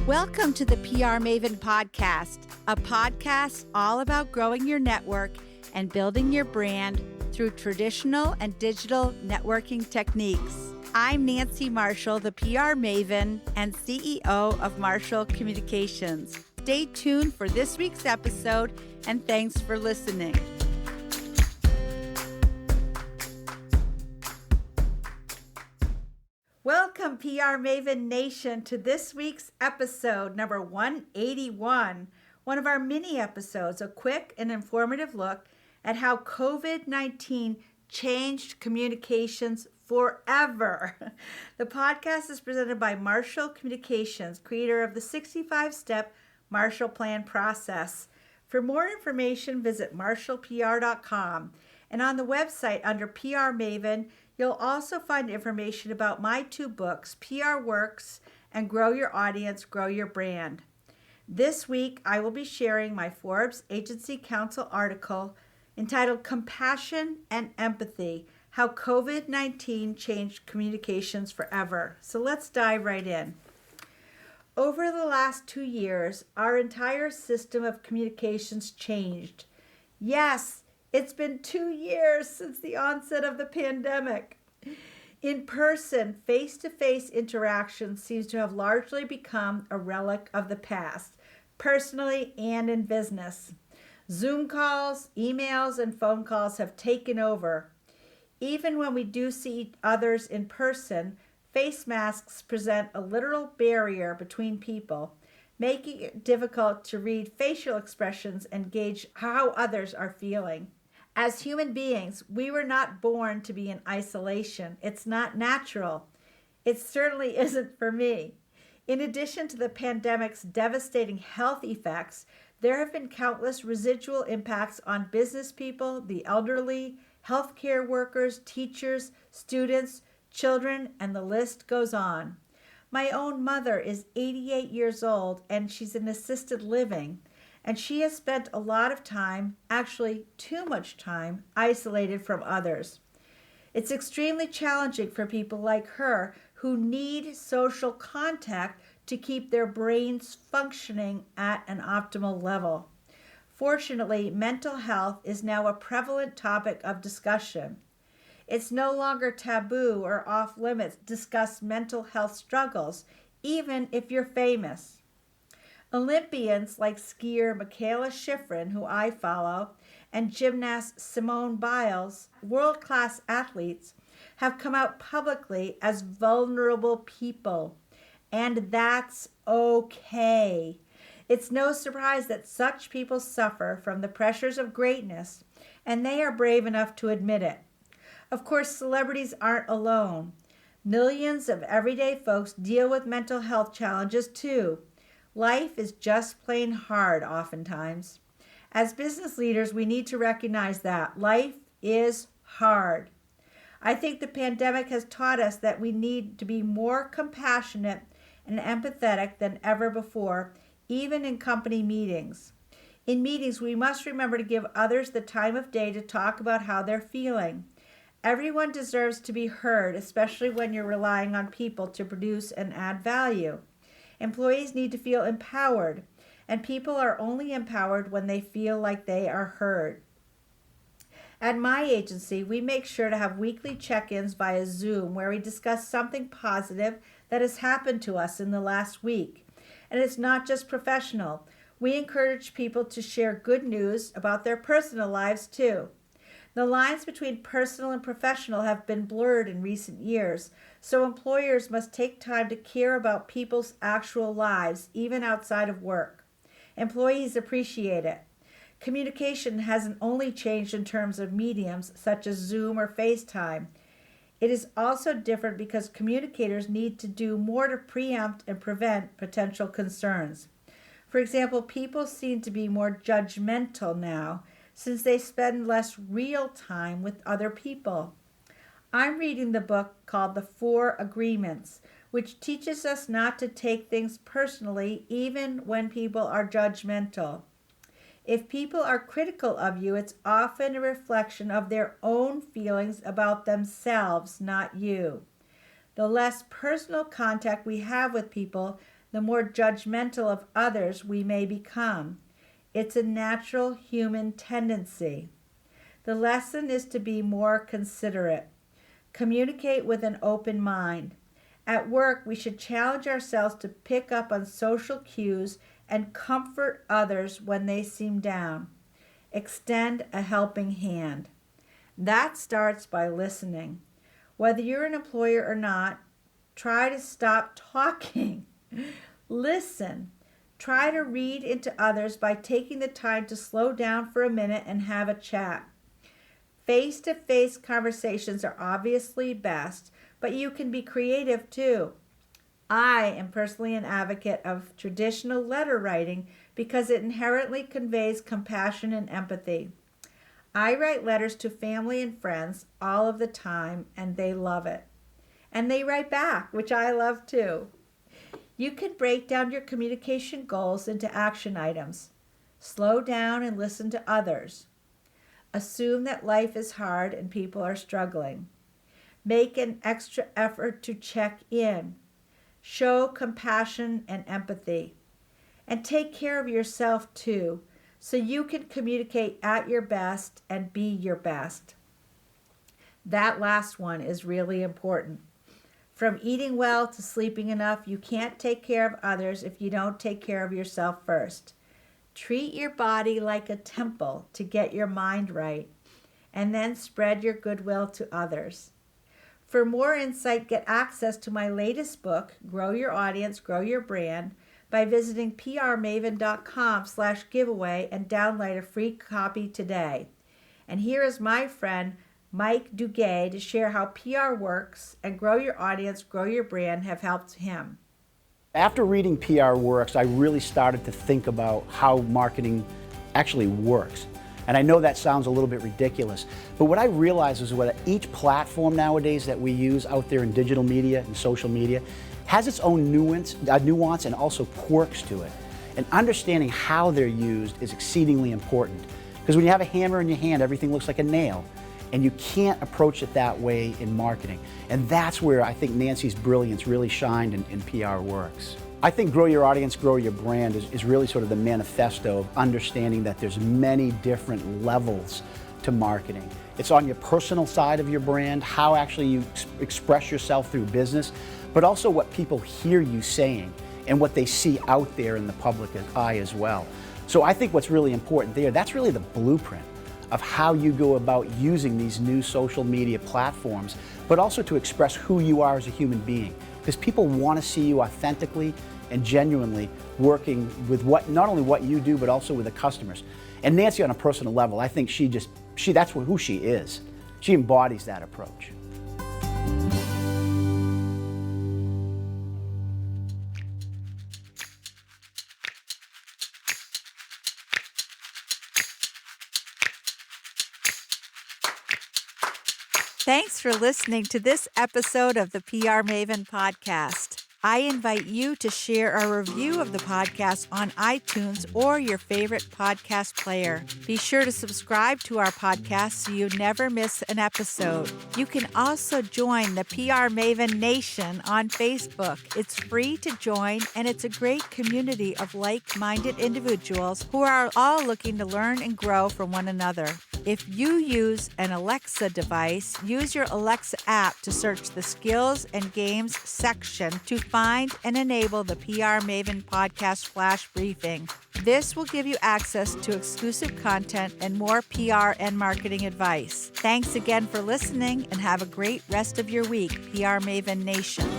Welcome to the PR Maven Podcast, a podcast all about growing your network and building your brand through traditional and digital networking techniques. I'm Nancy Marshall, the PR Maven and CEO of Marshall Communications. Stay tuned for this week's episode, and thanks for listening. Welcome, PR Maven Nation, to this week's episode, number 181, one of our mini episodes, a quick and informative look at how COVID-19 changed communications forever. The podcast is presented by Marshall Communications, creator of the 65-step Marshall Plan process. For more information, visit marshallpr.com. And on the website under PR Maven, you'll also find information about my two books, PR Works and Grow Your Audience, Grow Your Brand. This week, I will be sharing my Forbes Agency Council article entitled Compassion and Empathy, How COVID-19 Changed Communications Forever. So let's dive right in. Over the last 2 years, our entire system of communications changed. Yes, it's been 2 years since the onset of the pandemic. In-person, face-to-face interaction seems to have largely become a relic of the past, personally and in business. Zoom calls, emails, and phone calls have taken over. Even when we do see others in person, face masks present a literal barrier between people, making it difficult to read facial expressions and gauge how others are feeling. As human beings, we were not born to be in isolation. It's not natural. It certainly isn't for me. In addition to the pandemic's devastating health effects, there have been countless residual impacts on business people, the elderly, healthcare workers, teachers, students, children, and the list goes on. My own mother is 88 years old, and she's in assisted living. And she has spent a lot of time, actually too much time, isolated from others. It's extremely challenging for people like her who need social contact to keep their brains functioning at an optimal level. Fortunately, mental health is now a prevalent topic of discussion. It's no longer taboo or off limits to discuss mental health struggles, even if you're famous. Olympians like skier Mikaela Shiffrin, who I follow, and gymnast Simone Biles, world-class athletes, have come out publicly as vulnerable people. And that's okay. It's no surprise that such people suffer from the pressures of greatness, and they are brave enough to admit it. Of course, celebrities aren't alone. Millions of everyday folks deal with mental health challenges too. Life is just plain hard oftentimes. As business leaders, we need to recognize that life is hard. I think the pandemic has taught us that we need to be more compassionate and empathetic than ever before, even in company meetings. In meetings, we must remember to give others the time of day to talk about how they're feeling. Everyone deserves to be heard, especially when you're relying on people to produce and add value. Employees need to feel empowered, and people are only empowered when they feel like they are heard. At my agency, we make sure to have weekly check-ins via Zoom where we discuss something positive that has happened to us in the last week. And it's not just professional. We encourage people to share good news about their personal lives too. The lines between personal and professional have been blurred in recent years, so employers must take time to care about people's actual lives, even outside of work. Employees appreciate it. Communication hasn't only changed in terms of mediums such as Zoom or FaceTime. It is also different because communicators need to do more to preempt and prevent potential concerns. For example, people seem to be more judgmental now, since they spend less real time with other people. I'm reading the book called The 4 Agreements, which teaches us not to take things personally even when people are judgmental. If people are critical of you, it's often a reflection of their own feelings about themselves, not you. The less personal contact we have with people, the more judgmental of others we may become. It's a natural human tendency. The lesson is to be more considerate. Communicate with an open mind. At work, we should challenge ourselves to pick up on social cues and comfort others when they seem down. Extend a helping hand. That starts by listening. Whether you're an employer or not, try to stop talking. Listen. Try to read into others by taking the time to slow down for a minute and have a chat. Face-to-face conversations are obviously best, but you can be creative too. I am personally an advocate of traditional letter writing because it inherently conveys compassion and empathy. I write letters to family and friends all of the time, and they love it. And they write back, which I love too. You can break down your communication goals into action items. Slow down and listen to others. Assume that life is hard and people are struggling. Make an extra effort to check in. Show compassion and empathy. And take care of yourself too, so you can communicate at your best and be your best. That last one is really important. From eating well to sleeping enough, you can't take care of others if you don't take care of yourself first. Treat your body like a temple to get your mind right, and then spread your goodwill to others. For more insight, get access to my latest book, Grow Your Audience, Grow Your Brand, by visiting prmaven.com/giveaway and download a free copy today. And here is my friend, Mike Duguay, to share how PR Works and Grow Your Audience, Grow Your Brand have helped him. After reading PR Works, I really started to think about how marketing actually works. And I know that sounds a little bit ridiculous, but what I realized is that each platform nowadays that we use out there in digital media and social media has its own nuance and also quirks to it. And understanding how they're used is exceedingly important. Because when you have a hammer in your hand, everything looks like a nail. And you can't approach it that way in marketing. And that's where I think Nancy's brilliance really shined in PR Works. I think Grow Your Audience, Grow Your Brand is really sort of the manifesto of understanding that there's many different levels to marketing. It's on your personal side of your brand, how actually you express yourself through business, but also what people hear you saying and what they see out there in the public eye as well. So I think what's really important there, that's really the blueprint of how you go about using these new social media platforms, but also to express who you are as a human being. Because people want to see you authentically and genuinely working with not only what you do, but also with the customers. And Nancy, on a personal level, I think that's who she is. She embodies that approach. Thanks for listening to this episode of the PR Maven podcast. I invite you to share a review of the podcast on iTunes or your favorite podcast player. Be sure to subscribe to our podcast so you never miss an episode. You can also join the PR Maven Nation on Facebook. It's free to join, and it's a great community of like-minded individuals who are all looking to learn and grow from one another. If you use an Alexa device, use your Alexa app to search the Skills and Games section to find and enable the PR Maven Podcast Flash Briefing. This will give you access to exclusive content and more PR and marketing advice. Thanks again for listening, and have a great rest of your week, PR Maven Nation.